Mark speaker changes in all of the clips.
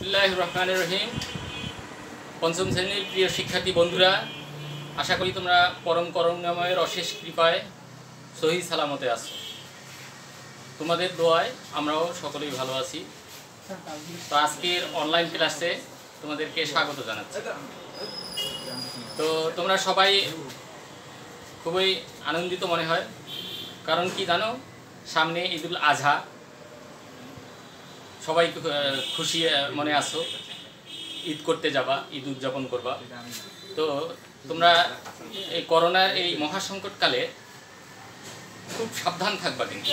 Speaker 1: বিসমিল্লাহির রহমানির রহিম। পঞ্চম শ্রেণীর প্রিয় শিক্ষার্থী বন্ধুরা, আশা করি তোমরা পরম করুণাময়ের অশেষ কৃপায় সহি সালামতে আছো। তোমাদের দোয়ায় আমরাও সকলেই ভালো আছি। তো আজকের অনলাইন ক্লাসে তোমাদেরকে স্বাগত জানাচ্ছি। তো তোমরা সবাই খুবই আনন্দিত মনে হয়, কারণ কি জানো, সামনে ঈদুল আজহা। সবাই খুশি মনে আছো, ঈদ করতে যাবা, ঈদ উদযাপন করবা। তো তোমরা এই করোনার এই মহাসংকটকালে খুব সাবধান থাকবা, কিন্তু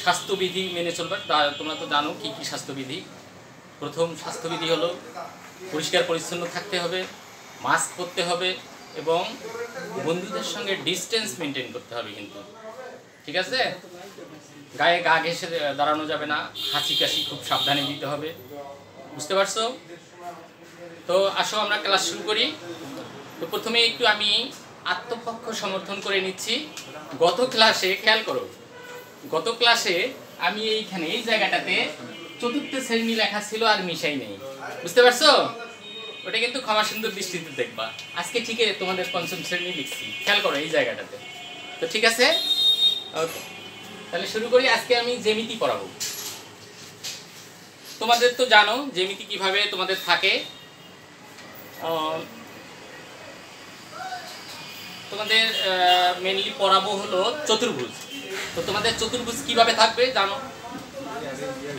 Speaker 1: স্বাস্থ্যবিধি মেনে চলবা। তোমরা তো জানো কি কি স্বাস্থ্যবিধি। প্রথম স্বাস্থ্যবিধি হলো পরিষ্কার পরিচ্ছন্ন থাকতে হবে, মাস্ক পরতে হবে এবং বন্ধুদের সঙ্গে ডিস্টেন্স মেনটেন করতে হবে। কিন্তু ঠিক আছে, গায়ে গা ঘেঁষে দাঁড়ানো যাবে না, হাঁচি কাশি খুব সাবধানে দিতে হবে, বুঝতে পারছো? তো আসো আমরা ক্লাস শুরু করি। তো প্রথমে একটু আমি আত্মপক্ষ সমর্থন করে নিচ্ছি। গত ক্লাসে খেয়াল করো, গত ক্লাসে আমি এইখানে এই জায়গাটাতে চতুর্থ শ্রেণী লেখা ছিল আর মিশাই নেই, বুঝতে পারছো? ওটা কিন্তু ক্ষমা সুন্দর দৃষ্টিতে দেখবা। আজকে ঠিক তোমাদের পঞ্চম শ্রেণী লিখছি, খেয়াল করো এই জায়গাটাতে। তো ঠিক আছে, তাহলে শুরু করি। আজকে আমি জ্যামিতি পড়াবো। তোমাদের তো জানো জ্যামিতি কিভাবে তোমাদের থাকে। তোমাদের মেনলি পড়াবো হলো চতুর্ভুজ। তো তোমাদের চতুর্ভুজ কিভাবে থাকবে জানো?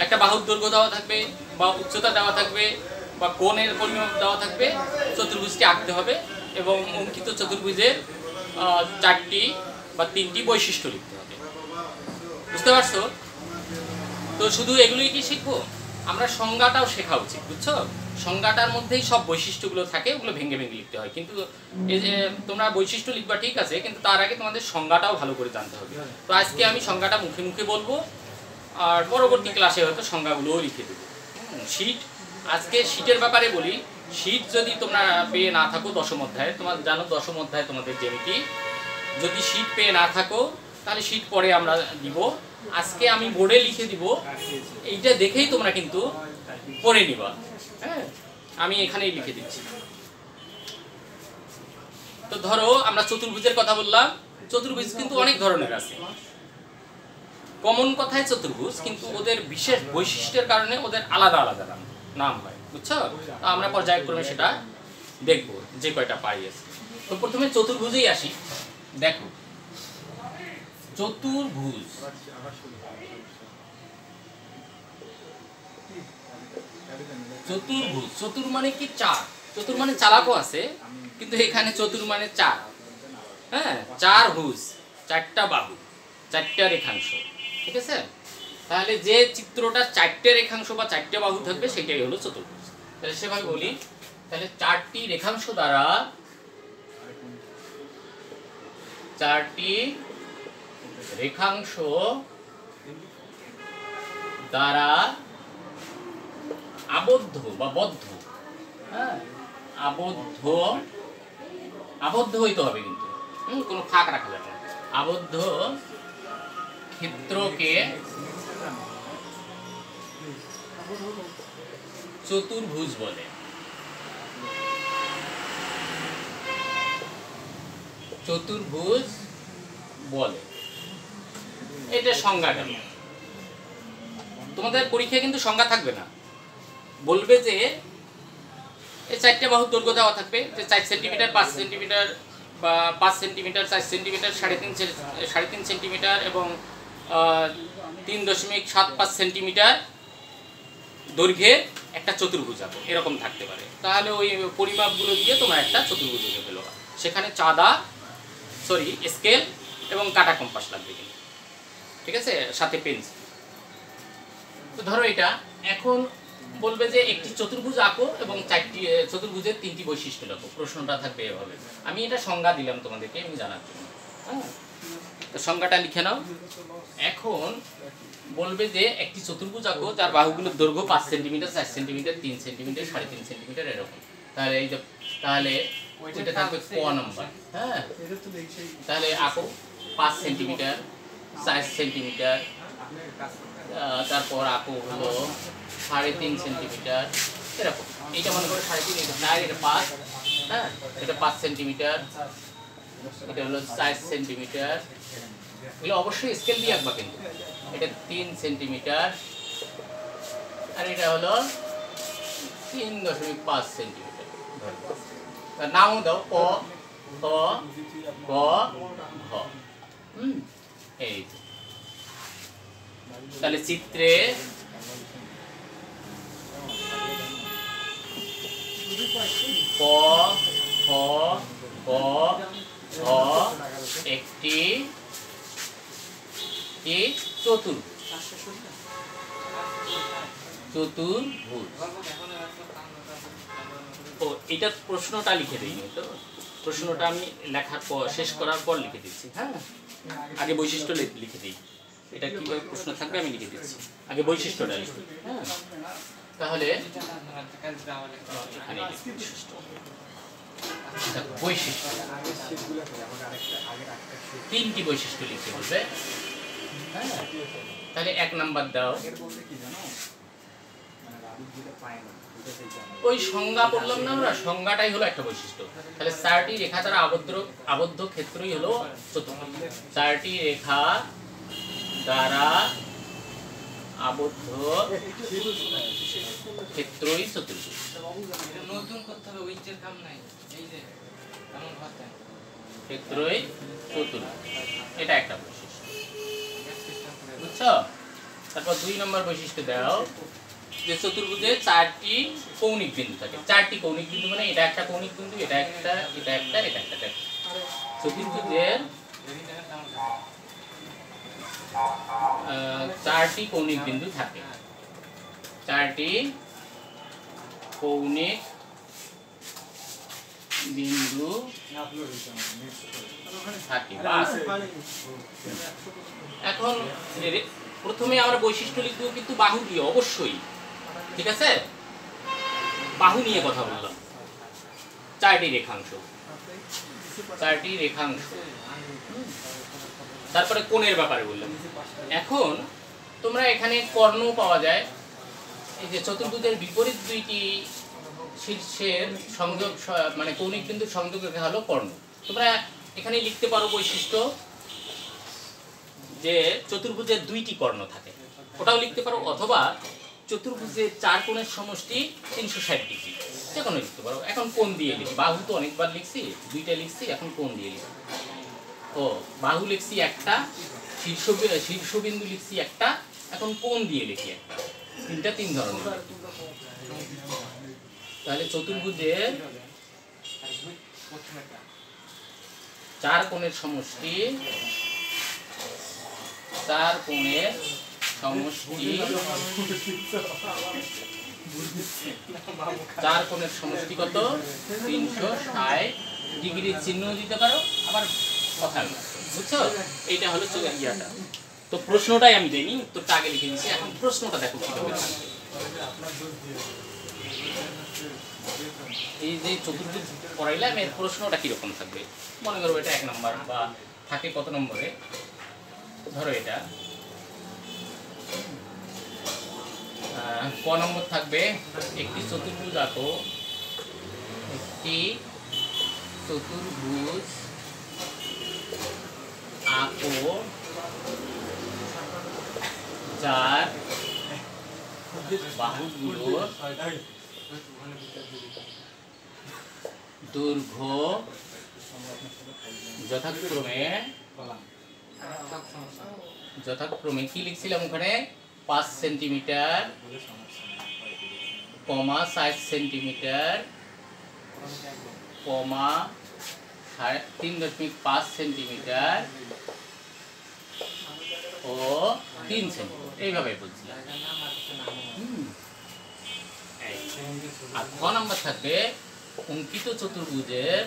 Speaker 1: একটা বাহুর দৈর্ঘ্য দেওয়া থাকবে, বা উচ্চতা দেওয়া থাকবে, বা কোণের পরিমাপ দেওয়া থাকবে। চতুর্ভুজটি আঁকতে হবে এবং অঙ্কিত চতুর্ভুজের 4টি বা 3টি বৈশিষ্ট্য লিখতে হবে, বুঝতে পারছো? তো শুধু এগুলোই কি শিখবো? আমরা সংজ্ঞাটাও শেখা উচিত, বুঝছো? সংজ্ঞাটার মধ্যেই সব বৈশিষ্ট্যগুলো থাকে, ওগুলো ভেঙে ভেঙে লিখতে হয়। কিন্তু এই যে তোমরা বৈশিষ্ট্য লিখবা ঠিক আছে, কিন্তু তার আগে তোমাদের সংজ্ঞাটাও ভালো করে জানতে হবে। তো আজকে আমি সংজ্ঞাটা মুখে মুখে বলবো, আর পরবর্তী ক্লাসে হয়তো সংজ্ঞাগুলোও লিখে দেবো। শীট, আজকে শীটের ব্যাপারে বলি। শীট যদি তোমরা পেয়ে না থাকো দশম অধ্যায়ে, তোমার জানো দশম অধ্যায়ে তোমাদের জ্যামিতি, যদি শীট পেয়ে না থাকো তাহলে শীট পরে আমরা দিব। আজকে আমি বোর্ডে লিখে দিব, এইটা দেখেই তোমরা কিন্তু পড়ে নিবা। হ্যাঁ, আমি এখানেই লিখে দিচ্ছি। তো ধরো আমরা চতুর্ভুজের কথা বললাম। চতুর্ভুজ কিন্তু অনেক ধরনের আছে। কমন কথায় চতুর্ভুজ, কিন্তু ওদের বিশেষ বৈশিষ্ট্যের কারণে ওদের আলাদা আলাদা নাম হয়, বুঝছো? আমরা পর্যায়ক্রমে সেটা দেখবো, যে কয়টা পাই আছে। তো প্রথমে চতুর্ভুজেই আসি। দেখো, চতুর্ভুজ, চতুর্ভুজ, চতুর মানে কি? চার। চতুর মানে চালাকও আছে, কিন্তু এখানে চতুর মানে চার। হ্যাঁ, চার ভুজ, 4টা বাহু, 4টা রেখাংশ, ঠিক আছে? তাহলে যে চিত্রটা 4টে রেখাংশ বা 4টে বাহু থাকবে সেটাই হলো চতুর্ভুজ। তাহলে সেভাবে বলি, তাহলে 4টি রেখাংশ দ্বারা, 4টি রেখাংশ দ্বারা আবদ্ধ বা বদ্ধ, হ্যাঁ, আবদ্ধ, আবদ্ধ হইতে হবে, কিন্তু কোনো ফাঁক রাখা যাবে না। আবদ্ধ ক্ষেত্রকে চতুর্ভুজ বলে। চতুর্ভুজ বলে, এটা সংজ্ঞা গেল। তোমাদের পরীক্ষায় কিন্তু সংজ্ঞা থাকবে না, বলবে যে এই 4টে বাহুর দৈর্ঘ্য দেওয়া থাকবে, যে 4 সেন্টিমিটার, 5 সেন্টিমিটার, বা 5 সেন্টিমিটার, 4 সেন্টিমিটার, 3.5 সেন্টিমিটার এবং 3.75 সেন্টিমিটার দৈর্ঘ্যে একটা চতুর্ভুজ আঁকো, এরকম থাকতে পারে। তাহলে ওই পরিমাপগুলো দিয়ে তোমরা একটা চতুর্ভুজ এঁকে ফেলো। সেখানে স্কেল এবং কাটা কম্পাস লাগবে, কিন্তু ঠিক আছে, সাথে পেন্সিল। তো ধরো এটা এখন বলবে যে একটি চতুর্ভুজ আঁকো এবং 4টি চতুর্ভুজের 3টি বৈশিষ্ট্য লেখো। প্রশ্নটা থাকবে এভাবে। আমি এটা সংজ্ঞা দিলাম তোমাদেরকে এমনি জানার জন্য। হ্যাঁ, তো সংজ্ঞাটা লিখে নাও। এখন বলবে যে একটি চতুর্ভুজ আঁকো যার বাহুগুলোর দৈর্ঘ্য 5 সেন্টিমিটার, 4 সেন্টিমিটার, 3 সেন্টিমিটার, 3.5 সেন্টিমিটার, এরকম। তাহলে এই যে, তাহলে ওইটা থাকবে ক নম্বর। হ্যাঁ, তাহলে আঁকো 5 সেন্টিমিটার, 4 সেন্টিমিটার, তারপর আঁকো হলো 3.5 সেন্টিমিটার এরকম। এইটা মনে করো 3.5, এটা 4, এটা 5, হ্যাঁ এটা 5 সেন্টিমিটার, এটা হলো 4 সেন্টিমিটার। এগুলো অবশ্যই স্কেল দিয়ে আঁকবা কিন্তু। এটা 3 সেন্টিমিটার আর এটা হলো 3.5 সেন্টিমিটার। তার নামও দাও ক খ গ ঘ। এই তাহলে চিত্রে ক খ গ ঘ একটি চতুর্ভুজ। ও এটা প্রশ্নটা লিখে দিইনি তো, প্রশ্নটা আমি লেখার পর শেষ করার পর লিখে দিচ্ছি। হ্যাঁ আগে বৈশিষ্ট্য লিখে দিই, এটা কিভাবে প্রশ্ন থাকবে আমি লিখে দিচ্ছি, আগে বৈশিষ্ট্যটা লিখি। হ্যাঁ তাহলে এখানে বৈশিষ্ট্য 3টি বৈশিষ্ট্য লিখতে বলবে। হ্যাঁ তাহলে 1 নাম্বার দাও, ওই সংজ্ঞা বললাম না আমরা, সংজ্ঞাটাই হলো একটা বৈশিষ্ট্য। তাহলে 4টি রেখা দ্বারা আবদ্ধ ক্ষেত্রই হলো চতুর্ভুজ। 4টি রেখা দ্বারা আবদ্ধ ক্ষেত্রই চতুর্ভুজ।
Speaker 2: নতুন করতে হবে, উইচের কাম নাই। এই যে এমন কথা
Speaker 1: ক্ষেত্রই চতুর্ভুজ, এটা একটা বৈশিষ্ট্য, বুঝছো? তারপর 2 নম্বর বৈশিষ্ট্য দাও যে চতুর্ভুজে 4টি কৌণিক বিন্দু থাকে। 4টি কৌণিক বিন্দু মানে এটা একটা কৌণিক বিন্দু, এটা একটা, এটা একটা, এটা একটা। চতুর্ভুজের 4টি কৌণিক বিন্দু থাকে, 4টি কৌণিক বিন্দু থাকে। এখন প্রথমে আমরা বৈশিষ্ট্য লিখবো কিন্তু বাহু দিয়ে, অবশ্যই, ঠিক আছে? বাহু নিয়ে কথা বললাম। 4টি রেখাংশ, 4টি রেখাংশ। তারপরে কোণের ব্যাপারে বললাম। এখন তোমরা এখানে কর্ণ পাওয়া যায়, এই যে চতুর্ভুজের বিপরীত 2টি শীর্ষের সংযোগ মানে কৌণিক বিন্দুর সংযোগ রেখা হলো কর্ণ। তোমরা এখানে লিখতে পারো বৈশিষ্ট্য যে চতুর্ভুজের 2টি কর্ণ থাকে, ওটাও লিখতে পারো, অথবা চতুর্ভুজের 4 কোণের সমষ্টি 360 ডিগ্রি, যে কোনো লিখতে পারো। এখন কোণ দিয়ে লিখি, বাহু তো অনেকবার লিখছি, 2টা লিখছি, এখন কোণ দিয়ে লিখি। ও বাহু লিখছি একটা, শীর্ষবিন্দু লিখছি একটা, এখন কোণ দিয়ে লিখি একটা। 3 ধরনের। তাহলে চতুর্ভুজের 4 কোণের সমষ্টি, 4 কোণের সমষ্টি, 4 কোণের সমষ্টি কত? 360 ডিগ্রি। চিহ্ন দিতে পারো, আবার কথা, বুঝছো? এইটা হলো ইয়াটা। তো প্রশ্নটাই আমি দেইনি, উত্তরটা আগে লিখে দিচ্ছি। এখন প্রশ্নটা দেখো কিভাবে থাকবে। এই যে চতুর্ভুজ পড়াইলাম, এর প্রশ্নটা কিরকম থাকবে মনে করো। এটা 1 নম্বর, বা থাকে কত নম্বরে, ধরো এটা ক নম্বর থাকবে। একটি চতুর্ভুজ আঁকো, একটি চতুর্ভুজ আঁকো যার বাহুগুলো দৈর্ঘ্য যথাক্রমে কি লিখছিলাম ওখানে? 5 সেন্টিমিটার, 4 সেন্টিমিটার, 3.5 সেন্টিমিটার ও 3 সেন্টিমিটার, এইভাবে বলছিলাম। আর ক নম্বর থাকবে অঙ্কিত চতুর্ভুজের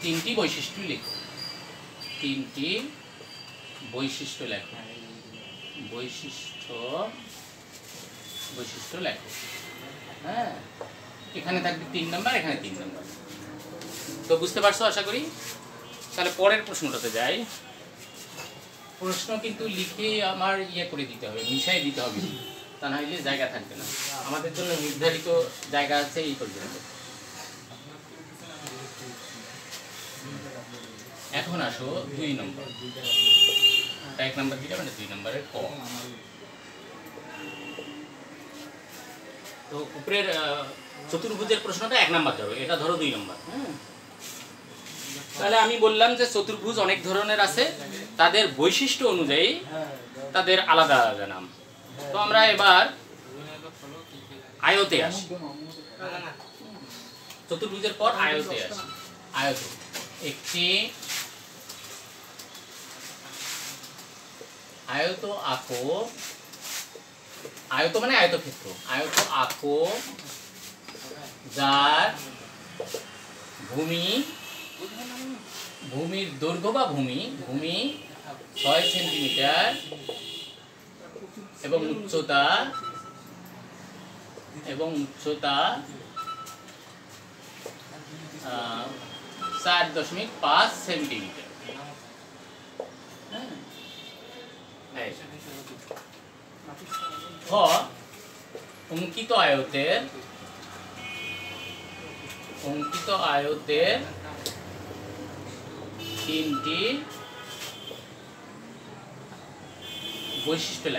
Speaker 1: 3টি বৈশিষ্ট্য লেখো। 3টি বৈশিষ্ট্য লেখো, বৈশিষ্ট্য লেখো। হ্যাঁ এখানে থাকবে 3 নম্বর, এখানে 3 নম্বর। তো বুঝতে পারছো আশা করি। তাহলে পরের প্রশ্নটাতে যাই। প্রশ্ন কিন্তু লিখে আমার ইয়ে করে দিতে হবে, মিশাই দিতে হবে, তা না হলে জায়গা থাকবে না। আমাদের জন্য নির্ধারিত জায়গা আছে এই পর্যন্ত। এখন আসো 2 নম্বর। 1 নম্বর দিলে মানে 2 নম্বরের ক। তো উপরের চতুর্ভুজের প্রশ্নটা 1 নম্বর ধরো, এটা ধরো 2 নম্বর। হ্যাঁ, তাহলে আমি বললাম যে চতুর্ভুজ অনেক ধরনের আছে, তাদের বৈশিষ্ট্য অনুযায়ী তাদের আলাদা আলাদা নাম। তো আমরা এবার আয়তে আসি। চতুর্ভুজের পর আয়তে আসি। আয়ত একটি আয়ত আঁকো। আয়ত মানে আয়তক্ষেত্র। আয়ত আঁকো যার ভূমির দৈর্ঘ্য বা ভূমি 6 সেন্টিমিটার এবং উচ্চতা 4.5 সেন্টিমিটার। খ অঙ্কিত আয়তের 3টি বৈশিষ্ট্য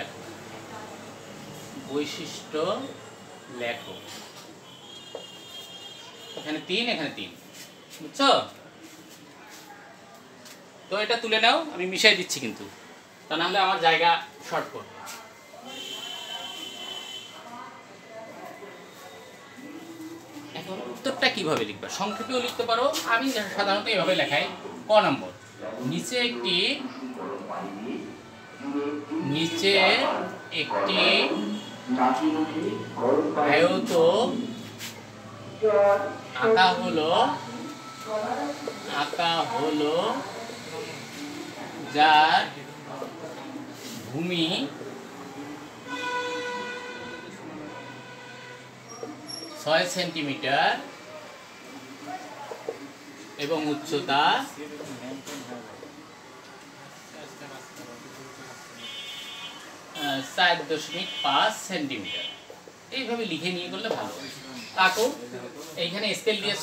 Speaker 1: লেখো। এখানে 3, এখানে 3, বুঝছো? তো এটা তুলে নাও, আমি মিশাই দিচ্ছি কিন্তু, তা নাহলে আমার জায়গা শর্ট করবে। এখন উত্তরটা কিভাবে লিখবা? সংক্ষেপেও লিখতে পারো, আমি সাধারণত এভাবে লেখাই। ক নম্বর, নিচে একটি আয়ত আঁকা হলো যার ভূমি 6 সেন্টিমিটার এবং উচ্চতা 4.5 সেন্টিমিটার। এইভাবে লিখে নিয়ে করলে ভালো। তাকো এইখানে স্কেল দিয়ে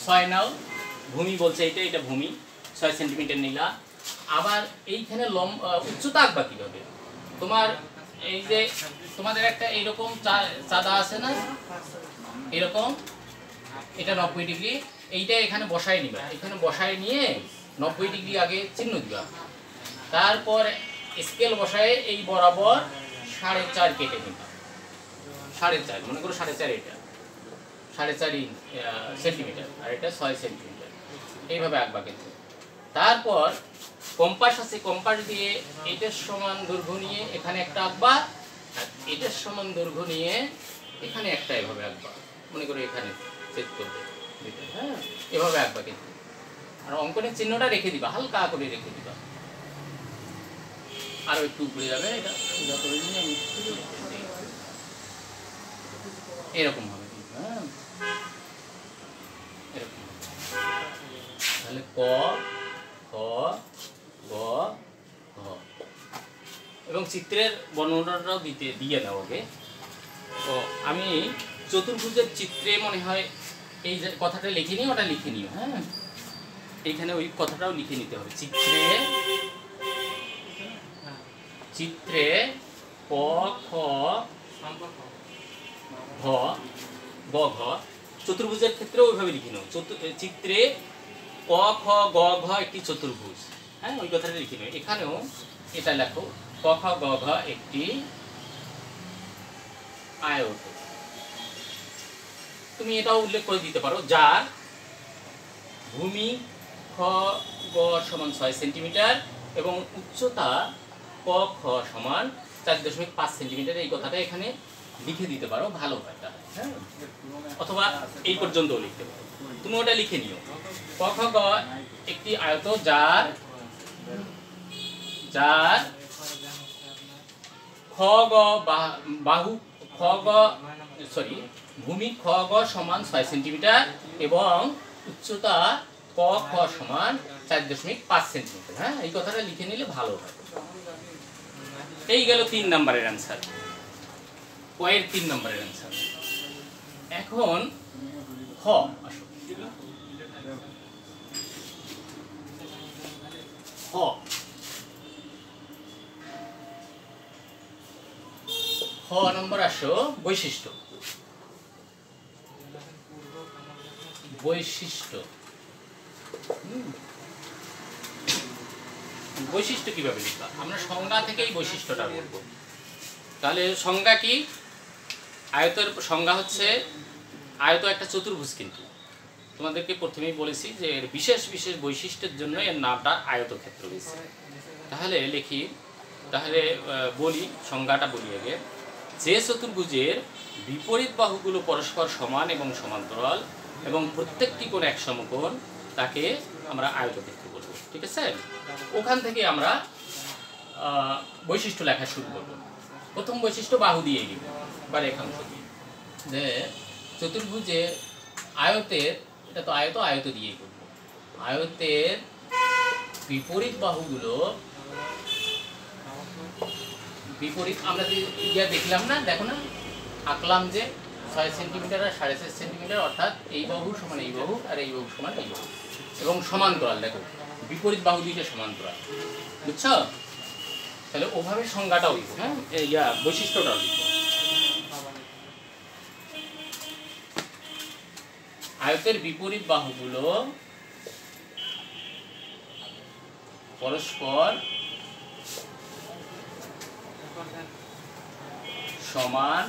Speaker 1: 6 নাও, ভূমি বলছে এটা ভূমি 6 সেন্টিমিটার নিলা। আবার এইখানে উচ্চতা আঁকবা কিভাবে? তোমার এই যে তোমাদের একটা এইরকম চাঁদা আছে না, এরকম, এটা 90 ডিগ্রি, এইটা এখানে বসায় নিবা। এখানে বসায় নিয়ে 90 ডিগ্রি আগে চিহ্ন দিবা। তারপর স্কেল বসায় এই বরাবর 4.5 কেটে নিবা। 4.5 মনে করো, 4.5 এটা 4.5 সেন্টিমিটার, আর এটা 6 সেন্টিমিটার। এইভাবে আঁকবা কিন্তু। তারপর কম্পাস আছে, কম্পাস দিয়ে এটার সমান দৈর্ঘ্য নিয়ে এখানে একটা আঁকবা, আর এটার সমান দৈর্ঘ্য নিয়ে এখানে একটা এভাবে আঁকবা। মনে করো এখানে সেট করবে, হ্যাঁ, এভাবে আঁকবা কিন্তু। আর অঙ্কনের চিহ্নটা রেখে দিবা, হালকা করে রেখে দিবা। আরো একটু উপরে যাবে, এটা এরকম হবে, হ্যাঁ, এরকম। তাহলে ক, খ, গ, ঘ। এবং চিত্রের বর্ণনাটাও দিয়ে দাও ওকে। তো আমি চতুর্ভুজের চিত্রে মনে হয় এই যে কথাটা লিখে নিও, ওটা লিখে নিও। হ্যাঁ, এইখানে ওই কথাটাও লিখে নিতে হবে। চিত্রে ক, খ, ঘ, গ, ঘ। চতুর্ভুজের ক্ষেত্রে ওইভাবে লিখে নাও। চিত্রে ক, খ, গ, ঘ একটি চতুর্ভুজ। হ্যাঁ, ওই কথাটা লিখে নাও। এখানেও এটা লেখো, ক, খ, গ, ঘ একটি আয়ত। তুমি এটাও উল্লেখ করে দিতে পারো, যার ভূমি খ, গ সমান 6 সেন্টিমিটার এবং উচ্চতা ক, খ সমান 4.5 সেন্টিমিটার। এই কথাটা এখানে লিখে দিতে পারো, ভালো হয় তাহলে। হ্যাঁ, অথবা এই পর্যন্তও লিখতে পারো। তুমি ওটা লিখে নিও। ক, খ, গ একটি আয়ত যার খ, গ বাহু খ, গ ভূমি খ, গ সমান 6 সেন্টিমিটার এবং উচ্চতা ক খ সমান 4.5 সেন্টিমিটার। হ্যাঁ, এই কথাটা লিখে নিলে ভালো হয়। এই গেল 3 নম্বরের অ্যান্সার, ক এর 3 নম্বরের অ্যান্সার। এখন খ আসো, খ খ নম্বর আসো বৈশিষ্ট্য। বৈশিষ্ট্য বৈশিষ্ট্য কিভাবে লিখবা? আমরা সংজ্ঞা থেকেই বৈশিষ্ট্যটা বলব। তাহলে সংজ্ঞা কি? আয়তের সংজ্ঞা হচ্ছে আয়ত একটা চতুর্ভুজ, কিন্তু তোমাদেরকে প্রথমেই বলেছি যে এর বিশেষ বিশেষ বৈশিষ্ট্যের জন্য এর নামটা আয়তক্ষেত্র হয়েছে। তাহলে লিখি, তাহলে বলি, সংজ্ঞাটা বলি আগে। যে চতুর্ভুজের বিপরীত বাহুগুলো পরস্পর সমান এবং সমান্তরাল এবং প্রত্যেকটি কোণ এক সমকোণ, তাকে আমরা আয়তক্ষেত্র বলবো। ঠিক আছে? ওখান থেকে আমরা বৈশিষ্ট্য লেখা শুরু করব। প্রথম বৈশিষ্ট্য বাহু দিয়ে লিখব বা রেখাংশ দিয়ে, যে চতুর্ভুজে আয়তের, এটা তো আয়ত, আয়ত দিয়ে করব, আয়তের বিপরীত বাহুগুলো, বিপরীত আমরা যে ইয়া দেখলাম না, দেখো না, আঁকলাম যে 6 সেন্টিমিটার আর 6.5 সেন্টিমিটার, অর্থাৎ এই বাহু সমান এই বাহু আর এই বাহু সমান এই বাহু, এবং সমান্তরাল। দেখো বিপরীত বাহু দুইটা সমান্তরাল, বুঝছো? তাহলে ওভাবে সংজ্ঞাটাও লিখবো। হ্যাঁ, ইয়া বৈশিষ্ট্যটাও লিখবো। আয়তের বিপরীত বাহুগুলো পরস্পর সমান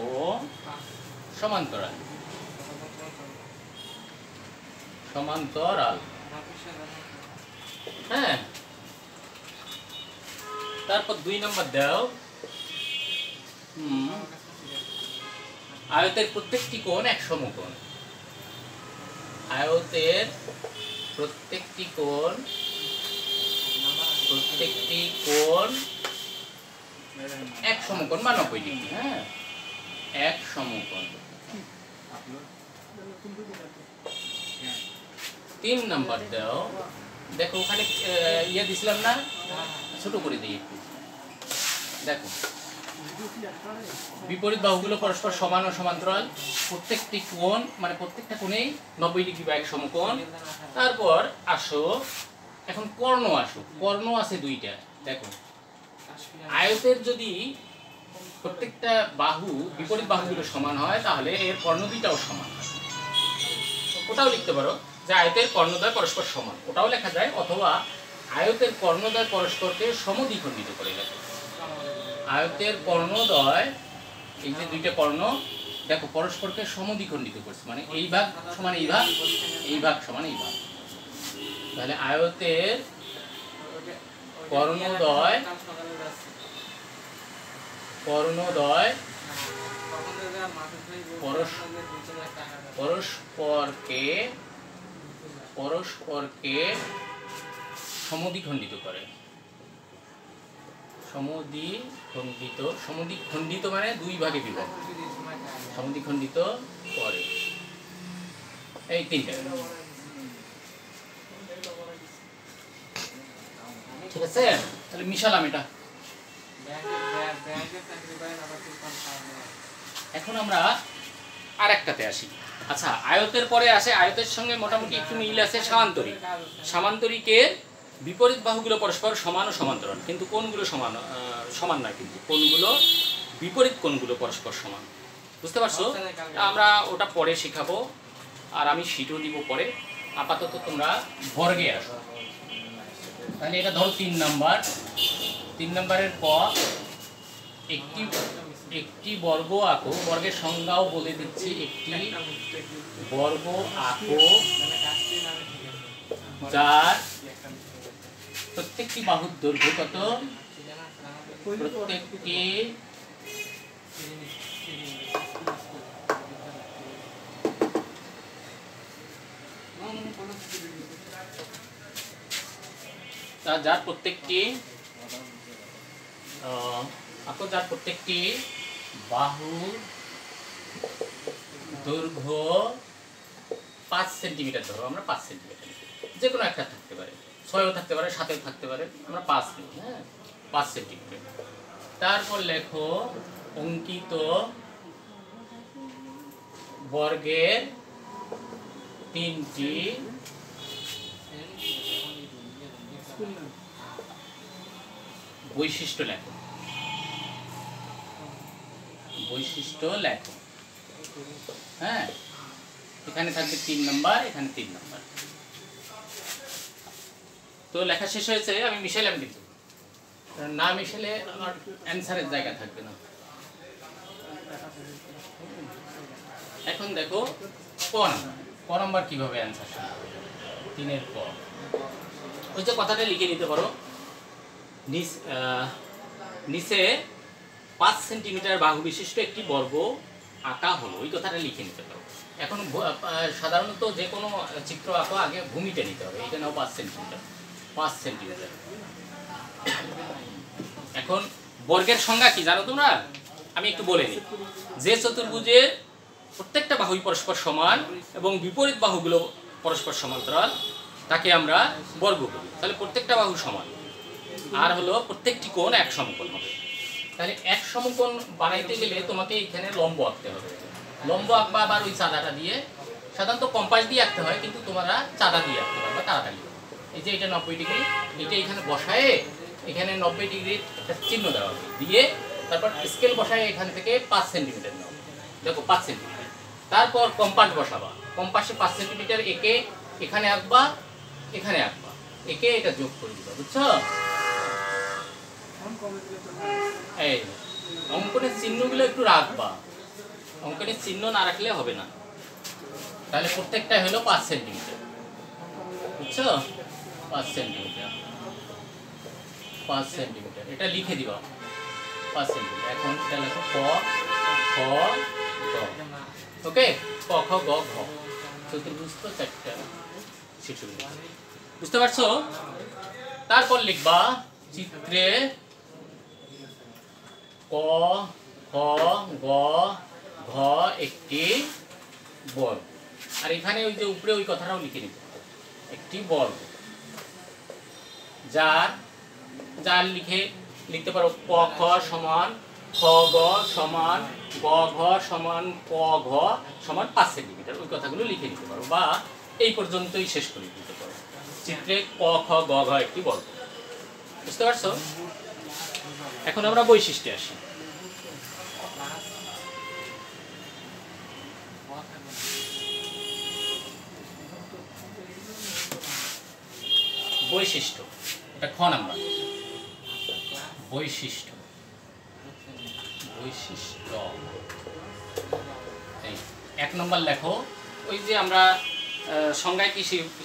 Speaker 1: ও সমান্তরাল, সমান্তরাল। হ্যাঁ, তারপর 2 নম্বর দাও, আয়তের প্রত্যেকটি কোণ এক সমকোণ। আয়তের প্রত্যেকটি কোণ এক সমকোণ বা 90 ডিগ্রি। হ্যাঁ, এক সমকোণ। 3 নম্বর দাও, দেখো ওখানে ইয়ে দিছিলাম না, ছোট করে দিই একটু। দেখো বিপরীত বাহুগুলো পরস্পর সমান ও সমান্তরাল, প্রত্যেকটি কোণ মানে প্রত্যেকটা কোণেই 90 ডিগ্রি বা এক সমকোণ। তারপর আসো এখন কর্ণ, আসো কর্ণ আছে 2টা। দেখো আয়তের যদি প্রত্যেকটা বাহু বিপরীত বাহুগুলো সমান হয়, তাহলে এর কর্ণ দুইটাও সমান হয়। ওটাও লিখতে পারো যে আয়তের কর্ণদ্বয় পরস্পর সমান, ওটাও লেখা যায়। অথবা আয়তের কর্ণদ্বয় পরস্পরকে সমদ্বিখণ্ডিত করে লেখা। আয়তের কর্ণদ্বয়, এই যে 2টা কর্ণ, দেখো পরস্পরকে সমদ্বিখণ্ডিত করছে, মানে এই ভাগ সমান এই ভাগ, এই ভাগ সমান এই ভাগ। তাহলে আয়তের কর্ণদ্বয় পরস্পরকে সমদ্বিখণ্ডিত করে। সমদ্বিখণ্ডিত মানে 2 ভাগে বিভক্ত, সমদ্বিখণ্ডিত করে। এই 3টা, ঠিক আছে? তাহলে মিশালাম এটা। এখন আমরা আরেকটাতে আসি। আচ্ছা, আয়তের পরে আসে, আয়তের সঙ্গে মোটামুটি একটু মিল আছে সামান্তরিক। সামান্তরিকের বিপরীত বাহুগুলো পরস্পর সমান ও সমান্তরাল, কিন্তু কোণগুলো সমান নয়, কিন্তু কোণগুলো, বিপরীত কোণগুলো পরস্পর সমান। বুঝতে পারছো? আমরা ওটা পরে শেখাবো, আর আমি শীটও দিব পরে। আপাতত তোমরা বর্গে আসো। তাহলে এটা ধরো 3 নাম্বার। 3 নাম্বারের ক, একটি বর্গ আঁকো। বর্গের সংজ্ঞাও বলে দিচ্ছি। একটি বর্গ আঁকো যার প্রত্যেকটি বাহুর দৈর্ঘ্য কত? প্রত্যেকটি যার প্রত্যেকটি বাহুর দৈর্ঘ্য 5 সেন্টিমিটার ধরো, আমরা 5 সেন্টিমিটার যে কোনো একটা থাকতে পারে, 6ও থাকতে পারে, 7ও থাকতে পারে, আমরা 5 নিই। হ্যাঁ, 5 সেন্টিমিটার। তারপর লেখো অঙ্কিত বর্গের 3টি বৈশিষ্ট্য লেখো। বৈশিষ্ট্য লেখো। হ্যাঁ, এখানে থাকবে 3 নাম্বার, এখানে 3 নাম্বার। তো লেখা শেষ হয়েছে, আমি মিশাইলাম কিন্তু, না মিশালে আমার অ্যান্সারের জায়গা থাকবে না। এখন দেখো ক নাম্বার কিভাবে অ্যান্সার শুরু, 3-এর ক। ওই যে কথাটা লিখে নিতে পারো, নিচে 5 সেন্টিমিটার বাহু বিশিষ্ট একটি বর্গ আঁকা হলো, ওই কথাটা লিখে নিতে পারো। এখন সাধারণত যে কোনো চিত্র আঁকা আগে ভূমিটা নিতে হবে, এটা নাও 5 সেন্টিমিটার, 5 সেন্টিমিটার। এখন বর্গের সংজ্ঞা কি জানো তোমরা? আমি একটু বলে নিই। যে চতুর্ভুজের প্রত্যেকটা বাহুই পরস্পর সমান এবং বিপরীত বাহুগুলো পরস্পর সমান্তরাল, তাকে আমরা বর্গ বলি। তাহলে প্রত্যেকটা বাহু সমান, আর হলো প্রত্যেকটি কোণ এক সমকোণ হবে। তাহলে এক সমকোণ বানাইতে গেলে তোমাকে এখানে লম্ব আঁকতে হবে। লম্ব আঁকবা আবার ওই চাঁদাটা দিয়ে, সাধারণত কম্পাস দিয়ে আঁকতে হয়, কিন্তু তোমরা চাঁদা দিয়ে আঁকতে পারবা তাড়াতাড়ি। এই যে এটা 90 ডিগ্রি, এটা এখানে বসায়ে এখানে 90 ডিগ্রির একটা চিহ্ন দেওয়া হবে, দিয়ে তারপর স্কেল বসায় এখান থেকে 5 সেন্টিমিটার নাও, দেখো 5 সেন্টিমিটার। তারপর কম্পাস বসাবা, কম্পাসে 5 সেন্টিমিটার একে এখানে আঁকবা, এখানে আঁকবা, একে এটা যোগ করে দিবা, বুঝছো? এই অঙ্কনের চিহ্নগুলো একটু রাখবা, অঙ্কনের চিহ্ন না রাখলে হবে না। তাহলে প্রত্যেকটা হলো 5 সেন্টিমিটার, বুঝছো? 5 সেন্টিমিটার, 5 সেন্টিমিটার, এটা লিখে দিবা 5 সেন্টিমিটার। এখন এটা লেখো ক খ গ, ওকে? ক খ গ ঘ, চতুর্ভুজ তো 4টা শীর্ষবিন্দু, বুঝতে পারছো? তারপর লিখবা চিত্রে ক খ গ ঘ একটি বর্গ। আর এখানে ওই যে উপরে ওই কথাটাও লিখে নিতে, একটি বর্গ, যার লিখতে পারো ক খ সমান খ গ সমান গ ঘ সমান ক ঘ সমান 5 সেন্টিমিটার, ওই কথাগুলো লিখে নিতে পারো, বা এই পর্যন্তই শেষ করে দিতে পারো। চিত্রে ক খ গ ঘ একটি বর্গ, বুঝতে পারছো? এখন আমরা বৈশিষ্ট্যে আসি। বৈশিষ্ট্য, এটা খ নাম্বার। বৈশিষ্ট্য, বৈশিষ্ট্য, এই 1 নম্বর লেখো। ওই যে আমরা সংজ্ঞায় কি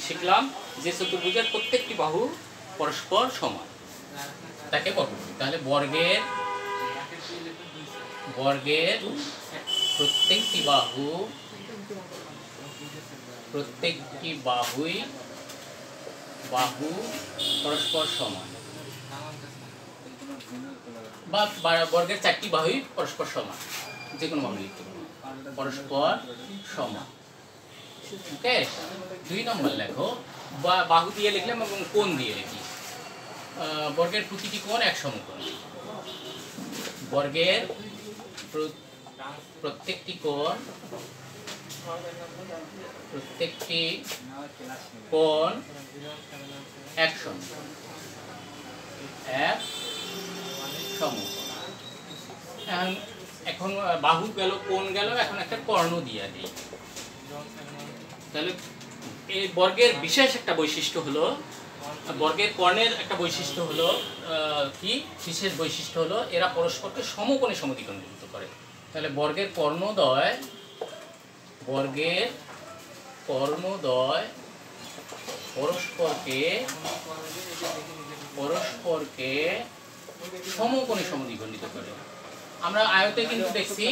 Speaker 1: শিখলাম, যে চতুর্ভুজের প্রত্যেকটি বাহু পরস্পর সমান, তাকে বর্গ বলি। তাহলে বর্গের প্রত্যেকটি বাহুই পরস্পর সমান, বা বর্গের 4টি বাহুই পরস্পর সমান, যে কোনো বাহু লিখতে পারো, পরস্পর সমান, ওকে? 2 নম্বর লেখো, বা বাহু দিয়ে লিখলাম এবং কোণ দিয়ে লিখি। বর্গের প্রতিটি কোণ এক সমকোণ, বর্গের প্রত্যেকটি কোণ এক সমকোণ, এখন বাহু গেল, কোণ গেল, এখন একটা কর্ণ দিয়ে দিই। তাহলে এই বর্গের বিশেষ একটা বৈশিষ্ট্য হলো, বর্গের কর্ণের একটা বৈশিষ্ট্য হলো কি, বিশেষ বৈশিষ্ট্য হলো এরা পরস্পরকে সমকোণে সমদ্বিখণ্ডিত করে। তাহলে বর্গের কর্ণদ্বয় পরস্পরকে সমকোণে সমদ্বিখণ্ডিত করে। আমরা আয়তে কিন্তু দেখছি,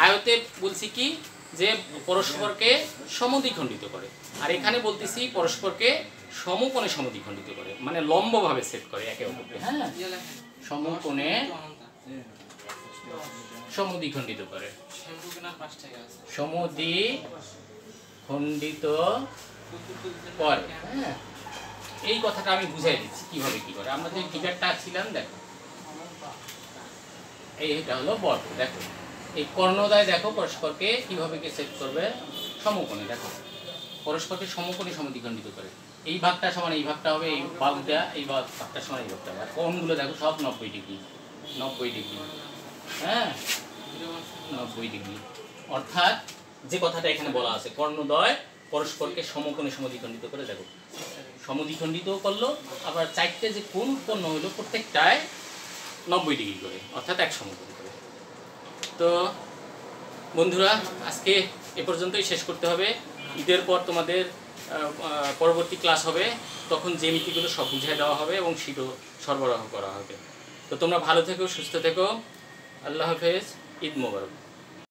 Speaker 1: আয়তে বলছি কি যে পরস্পরকে সমদ্বিখণ্ডিত করে, আর এখানে বলতেছি পরস্পরকে সমকোণে সমদ্বিখণ্ডিত করে, মানে লম্বভাবে সেট করে একে অপরকে। হ্যাঁ, সমকোণে সমদ্বিখণ্ডিত করে, সমদ্বিখণ্ডিত খণ্ডিত করে। হ্যাঁ, এই কথাটা আমি বুঝাই দিচ্ছি কিভাবে কি করে। আমরা যে ফিগারটা ছিলাম দেখো, এইটা হলো বর্গ। দেখো এই কর্ণদ্বয় দেখো পরস্পরকে কিভাবে সেট করবে, সমকোণে। দেখো পরস্পরকে সমকোণে সমদ্বিখণ্ডিত করে। এই ভাগটা সমান এই ভাগটা হবে, এই ভাগটা এই ভাগটা সমান এই ভাগটা হবে। আর কোণগুলো দেখো সব 90 ডিগ্রি, 90 ডিগ্রি। হ্যাঁ, 90 ডিগ্রি। অর্থাৎ যে কথাটা এখানে বলা আছে, কর্ণদ্বয় পরস্পরকে সমকোণে সমদ্বিখণ্ডিত করে। দেখো সমদ্বিখণ্ডিতও করলো, আবার চারটে যে কোণ উৎপন্ন হলো প্রত্যেকটায় 90 ডিগ্রি করে, অর্থাৎ এক সমকোণ করে। তো বন্ধুরা আজকে এ পর্যন্তই শেষ করতে হবে। ঈদের পর তোমাদের পরবর্তী ক্লাস হবে, তখন জ্যামিতিগুলো সব বুঝিয়ে দেওয়া হবে এবং শীটও সরবরাহ করা হবে। তো তোমরা ভালো থেকো, সুস্থ থেকো। আল্লাহ হাফেজ, ঈদ মোবারক।